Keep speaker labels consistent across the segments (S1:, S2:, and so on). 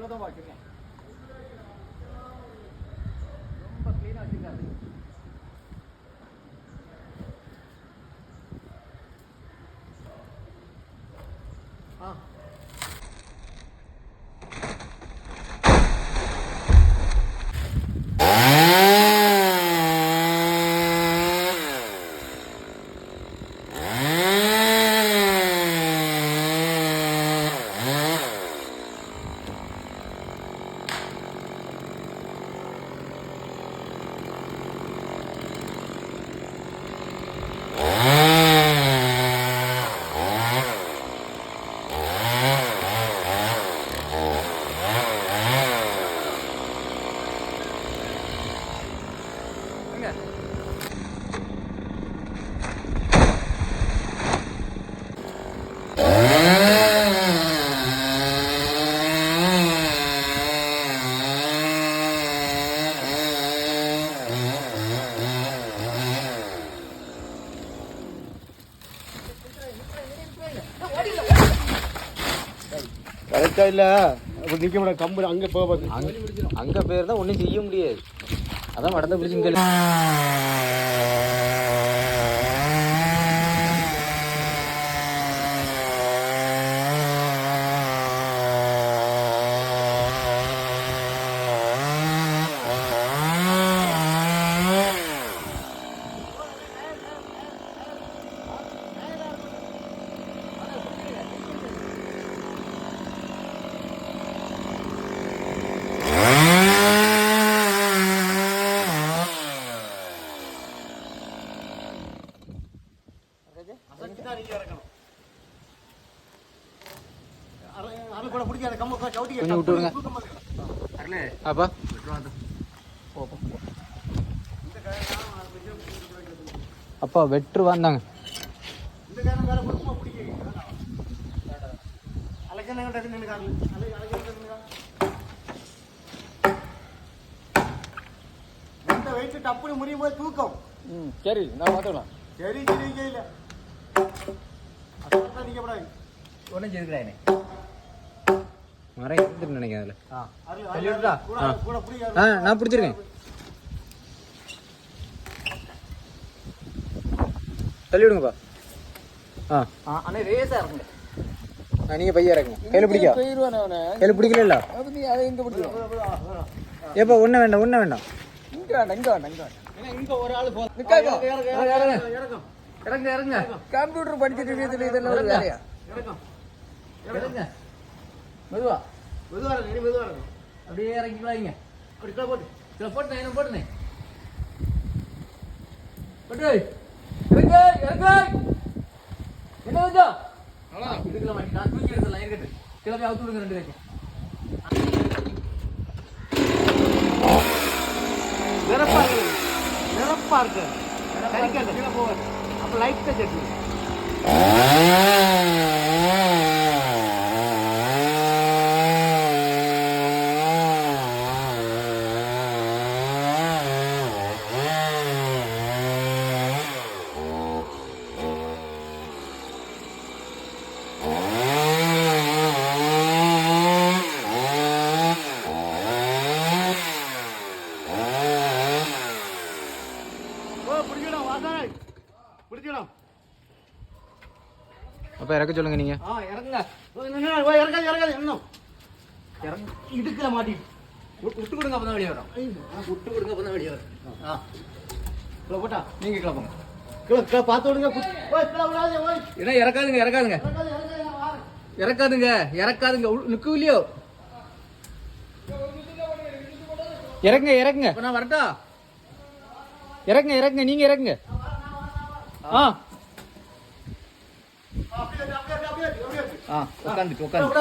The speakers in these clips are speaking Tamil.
S1: இவ்வளோதான் வச்சுருக்கேன். ரொம்ப க்ளீனாக வச்சுருக்காரு. ஆ கரெக்டாக இல்லை. அப்படி நிற்க முடியாது. கம்பு அங்கே போக
S2: அங்கே போயிருந்தா ஒன்றும் செய்ய முடியாது. அதான் வடத்தை பிடிச்சிங்க. கொஞ்சம் விட்டு விடுங்க. அப்பா அப்பா வெட்டுரு வந்தாங்க.
S1: டப்புனு முடியும் போது தூக்கம்.
S2: சரி நான் பார்த்துக்கலாம்.
S1: சரி இல்லை நிற்கப்படாது.
S2: ஒன்றும் செய்துக்கிறானே மரம் எடுத்துட்டு நினைக்கிறேன். அதில் நான் பிடிச்சிருக்கேன். தள்ளி விடுங்கப்பா.
S1: அண்ணே ரேஸாக இருக்குங்க.
S2: நீங்கள் பையா இருக்குங்க. கையில் பிடிக்க கையில் பிடிக்கல.
S1: அதை இங்கே பிடிக்கும்.
S2: ஏப்பா ஒன்றும் வேண்டாம் ஒன்றும் வேண்டாம்.
S1: இங்கே வேண்டாம் இங்கே வேண்டாம் இங்கே வேண்டாம். இங்கே ஒரு ஆள்
S2: இறங்க இறங்க.
S1: கம்ப்யூட்டர் படிச்சுட்டு இதெல்லாம் ஒரு வேலையா?
S2: இறங்க மெதுவா
S1: மெதுவாக இருக்கும். மெதுவாக இருக்கும்.
S2: அப்படியே இறங்கிக்கலாங்க.
S1: அப்படி கிலோ போட்டு
S2: கிலோ போட்டுனேன். என்ன போட்டுனேன் போட்டு இறங்க இறங்க. என்ன வச்சா இதுக்கெல்லாம் மாட்டி நான் தூக்கி எடுத்துடலாம். இருக்கட்டு கிளம்பி அவுத்து விடுங்க 2 பேருக்கு.
S1: நிரப்பாக இருக்கு. நிரப்பாக இருக்கு. கறிக்காது கீழே போவாது. அப்போ லைட்டாக சட்னி.
S2: அப்போ இறக்க சொல்லுங்க நீங்கள்.
S1: இறங்குங்க. இறக்காது இறக்காது இன்னும் இறங்க. இடுக்கல மாட்டிட்டு
S2: விட்டு கொடுங்க. அப்போ தான் வெளியே வரும்.
S1: விட்டு கொடுங்க. அப்போ தான் வெளியே வரும். கிலோ போட்டா
S2: நீங்கள் கிளம்புங்க.
S1: கிலோ பார்த்து விடுங்க.
S2: ஏன்னா இறக்காதுங்க இறக்காதுங்க இறக்காதுங்க இறக்காதுங்க. நிற்கும் இல்லையோ? இறங்குங்க இறங்குங்க. இப்போ நான் வரட்டா? இறங்குங்க இறங்குங்க. நீங்கள் இறங்குங்க. உட்காந்துட்டு உட்காந்து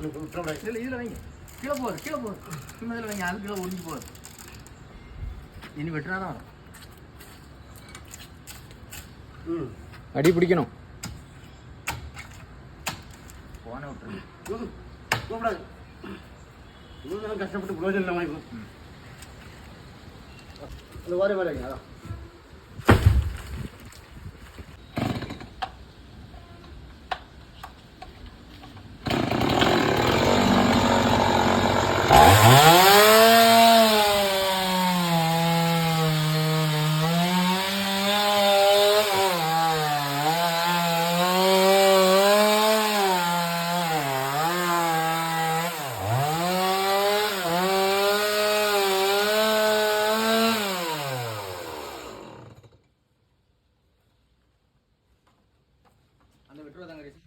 S2: இல்லை இதில் வைங்க. கீழே போகுது கீழே போகுது. சும்மா இதில் வைங்க. அது கீழே ஒடிஞ்சு போகுது. இனி வெட்டினா தான் வரும். அடி பிடிக்கணும். போன விட்டுருங்க.
S1: கூப்பிடாது. இவ்வளோ கஷ்டப்பட்டு புரோஜனம் வாங்கி அந்த வரங்க அதான்.
S2: அந்த வெட்டுறதாங்க ரேசி.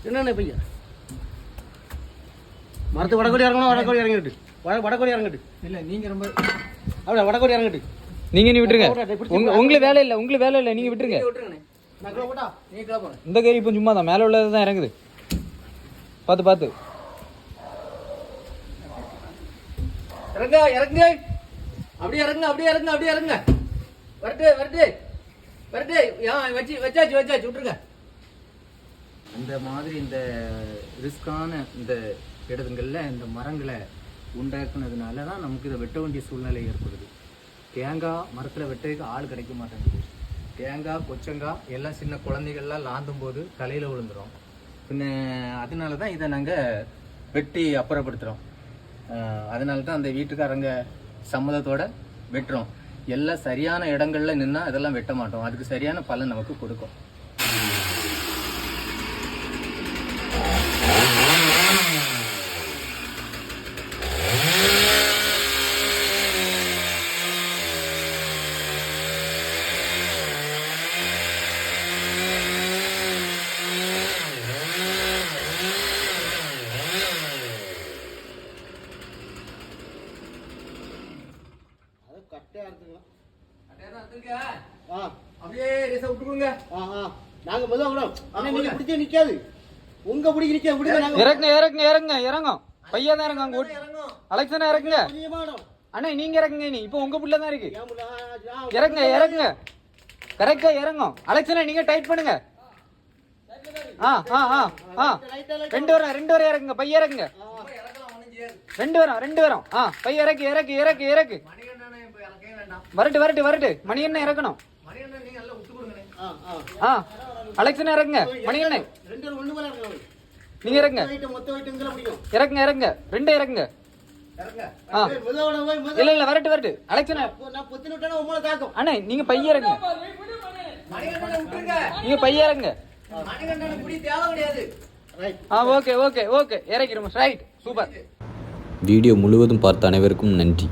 S1: என்னென்ன பையன் மரத்து வடக்கோடி இறங்கணும். வடக்கோடி இறங்கிட்டு வடக்கோடி இறங்கிட்டு
S2: இல்லை நீங்கள் ரொம்ப
S1: அப்படியே வடக்கோடி இறங்கிட்டு
S3: நீங்க நீ விட்டுருங்க. உங்களுக்கு வேலை இல்லை, உங்களுக்கு வேலை இல்லை, நீங்க விட்டுருங்க.
S2: விட்டுருங்கண்ணே.
S1: நான் கிலோ போட்டா
S2: நீங்கள் கீழே போங்க.
S3: இந்த கறி இப்போ சும்மா தான் மேலே உள்ளது தான் இறங்குது. பார்த்து பார்த்து
S2: இறங்க இறங்க. அப்படியே இறங்க அப்படியே இறங்க அப்படியே இறங்க. வரட்டு வரட்டு வரட்டு. வச்சாச்சு விட்டுருங்க. அந்த மாதிரி இந்த ரிஸ்கான இந்த இடத்துங்களில் இந்த மரங்களை உண்டாக்குனதுனால தான் நமக்கு இதை வெட்ட வேண்டிய சூழ்நிலை ஏற்படுது. தேங்காய் மரத்தில் வெட்டதுக்கு ஆள் கிடைக்க மாட்டேங்குது. தேங்காய் கொச்சங்காய் எல்லாம் சின்ன குழந்தைகள்லாம் லாந்தும் போது தலையில் விழுந்துடும். பின்ன அதனால தான் இதை நாங்கள் வெட்டி அப்புறப்படுத்துகிறோம். அதனால தான் அந்த வீட்டுக்காரங்க சம்மதத்தோட வெட்டுறோம். எல்லாம் சரியான இடங்கள்ல நின்னா அதெல்லாம் வெட்ட மாட்டோம். அதுக்கு சரியான பலன் நமக்கு கொடுக்கும்.
S1: கட்டையா இருக்குங்க.
S2: அப்படியே ரேச விட்டு கொடுங்க.
S1: நாங்க முதல்ல விடும். ஆனா நீங்க பிடிச்சே நிக்காது. உங்க பிடிக்க நிக்க விடுங்க. நாங்க
S3: இறங்கும். பையன் தான் இறங்க. அலெக்சனா இறங்குங்க. அண்ணா நீங்க இறங்குங்க. நீ இப்போ உங்க புள்ள தான் இருக்கு. இறங்குங்க. கரெக்டா இறங்கும். அலெக்சனா நீங்க டைட் பண்ணுங்க. ரெண்டு வரம் இறங்குங்க. பையன் இறங்குங்க. ரெண்டு வரம். பையன் இறக்கு. வரட்டு. மணியண்ணன் இறக்கணும். அலெக்சனா இறங்குங்க. மணியண்ணன்
S1: ரெண்டு ஒண்ணு மேல இறங்கணும்.
S3: நீங்க இறங்குங்க.
S1: மொத்த வெயிட் எங்கல முடியும்.
S3: இறங்குங்க. ரெண்டு இறங்குங்க. இல்ல வரட்டு. அலெக்சனா
S1: நான் பொத்தின விட்டா உங்களை தாக்கும்.
S3: அண்ணா நீங்க பையன் இறங்குங்க. நீங்க பையன் இறங்குங்க. ஓகே இறக்கிறோம். Right, super.
S4: வீடியோ முழுவதும் பார்த்த அனைவருக்கும் நன்றி.